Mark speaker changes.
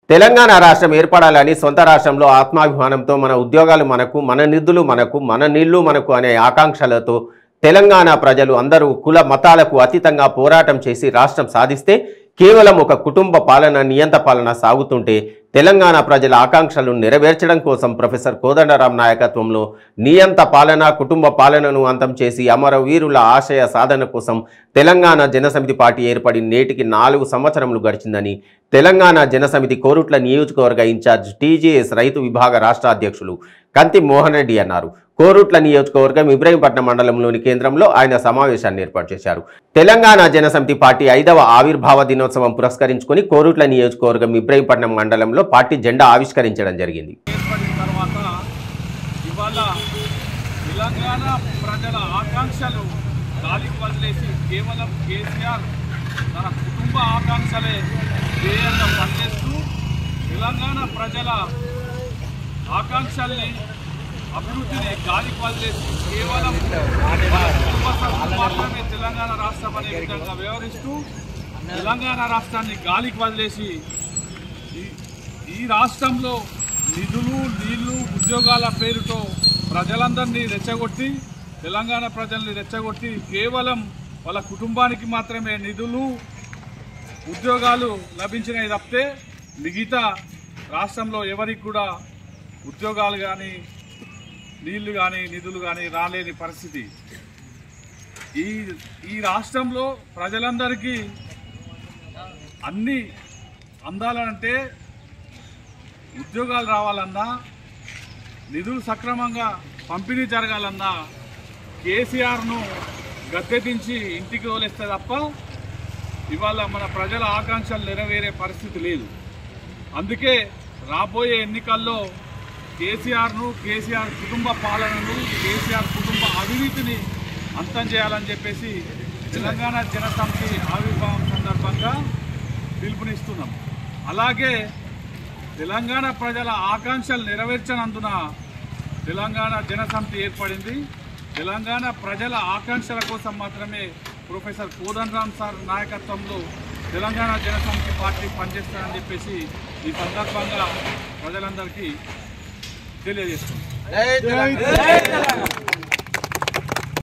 Speaker 1: తెలంగాణ రాష్ట్రం ఏర్పడాలని సొంత రాష్ట్రంలో ఆత్మాభిమానంతో మన ఉద్యోగాలు మనకు, మన నిధులు మనకు, మన నీళ్లు మనకు అనే ఆకాంక్షలతో తెలంగాణ ప్రజలు అందరూ కుల మతాలకు అతీతంగా పోరాటం చేసి రాష్ట్రం సాధిస్తే కేవలం ఒక కుటుంబ పాలన, నియంత పాలన సాగుతుంటే తెలంగాణ ప్రజల ఆకాంక్షలను నెరవేర్చడం కోసం ప్రొఫెసర్ కోదండరాం నాయకత్వంలో నియంత పాలన, కుటుంబ పాలనను అంతం చేసి అమరవీరుల ఆశయ సాధన కోసం తెలంగాణ జనసమితి పార్టీ ఏర్పడి నేటికి 4 సంవత్సరములు గడిచిందని తెలంగాణ జనసమితి కోరుట్ల నియోజకవర్గ ఇన్ఛార్జ్ టీజేఎస్ రైతు విభాగ రాష్ట్ర అధ్యక్షులు కంతి మోహన్ రెడ్డి అన్నారు. కోరుట్ల నియోజకవర్గం ఇబ్రహీంపట్నం మండలంలోని కేంద్రంలో ఆయన సమావేశాన్ని ఏర్పాటు చేశారు. తెలంగాణ జనసమితి పార్టీ 5వ ఆవిర్భావ దినోత్సవం పురస్కరించుకొని కోరుట్ల నియోజకవర్గం ఇబ్రహీంపట్నం మండలంలో పార్టీ జెండా ఆవిష్కరించడం జరిగింది.
Speaker 2: తెలంగాణ ప్రజల ఆకాంక్షలు గాలికి వదిలేసి కేవలం కేసీఆర్ తన కుటుంబ ఆకాంక్షలే ధ్యేయంగా పనిచేస్తూ తెలంగాణ ప్రజల ఆకాంక్షల్ని, అభివృద్ధిని గాలికి వదిలేసి కేవలం మాత్రమే తెలంగాణ రాష్ట్రం అనే విధంగా వ్యవహరిస్తూ తెలంగాణ రాష్ట్రాన్ని గాలికి వదిలేసి ఈ రాష్ట్రంలో నిధులు, నీళ్లు, ఉద్యోగాల పేరుతో ప్రజలందరినీ రెచ్చగొట్టి, తెలంగాణ ప్రజల్ని రెచ్చగొట్టి కేవలం వాళ్ళ కుటుంబానికి మాత్రమే నిధులు, ఉద్యోగాలు లభించినవి తప్పితే మిగతా రాష్ట్రంలో ఎవరికి కూడా ఉద్యోగాలు కానీ, నీళ్లు కానీ, నిధులు కానీ రాలేని పరిస్థితి. ఈ రాష్ట్రంలో ప్రజలందరికీ అన్నీ అందాలంటే, ఉద్యోగాలు రావాలన్నా, నిధులు సక్రమంగా పంపిణీ జరగాలన్నా కేసీఆర్ను గద్దెదించి ఇంటికి వదిలేస్తే తప్ప ఇవాళ మన ప్రజల ఆకాంక్షలు నెరవేరే పరిస్థితి లేదు. అందుకే రాబోయే ఎన్నికల్లో కేసీఆర్ను, కేసీఆర్ కుటుంబ పాలనను, కేసీఆర్ కుటుంబ అవినీతిని అంతం చేయాలని చెప్పేసి తెలంగాణ జనసమితి ఆవిర్భావం సందర్భంగా పిలుపునిస్తున్నాం. అలాగే తెలంగాణ ప్రజల ఆకాంక్షలు నెరవేర్చనందున తెలంగాణ జనసమితి ఏర్పడింది. తెలంగాణ ప్రజల ఆకాంక్షల కోసం మాత్రమే ప్రొఫెసర్ కోదండరాం సార్ నాయకత్వంలో తెలంగాణ జనసమితి పార్టీ పనిచేస్తారని చెప్పేసి ఈ సందర్భంగా ప్రజలందరికీ తెలియజేస్తున్నాం.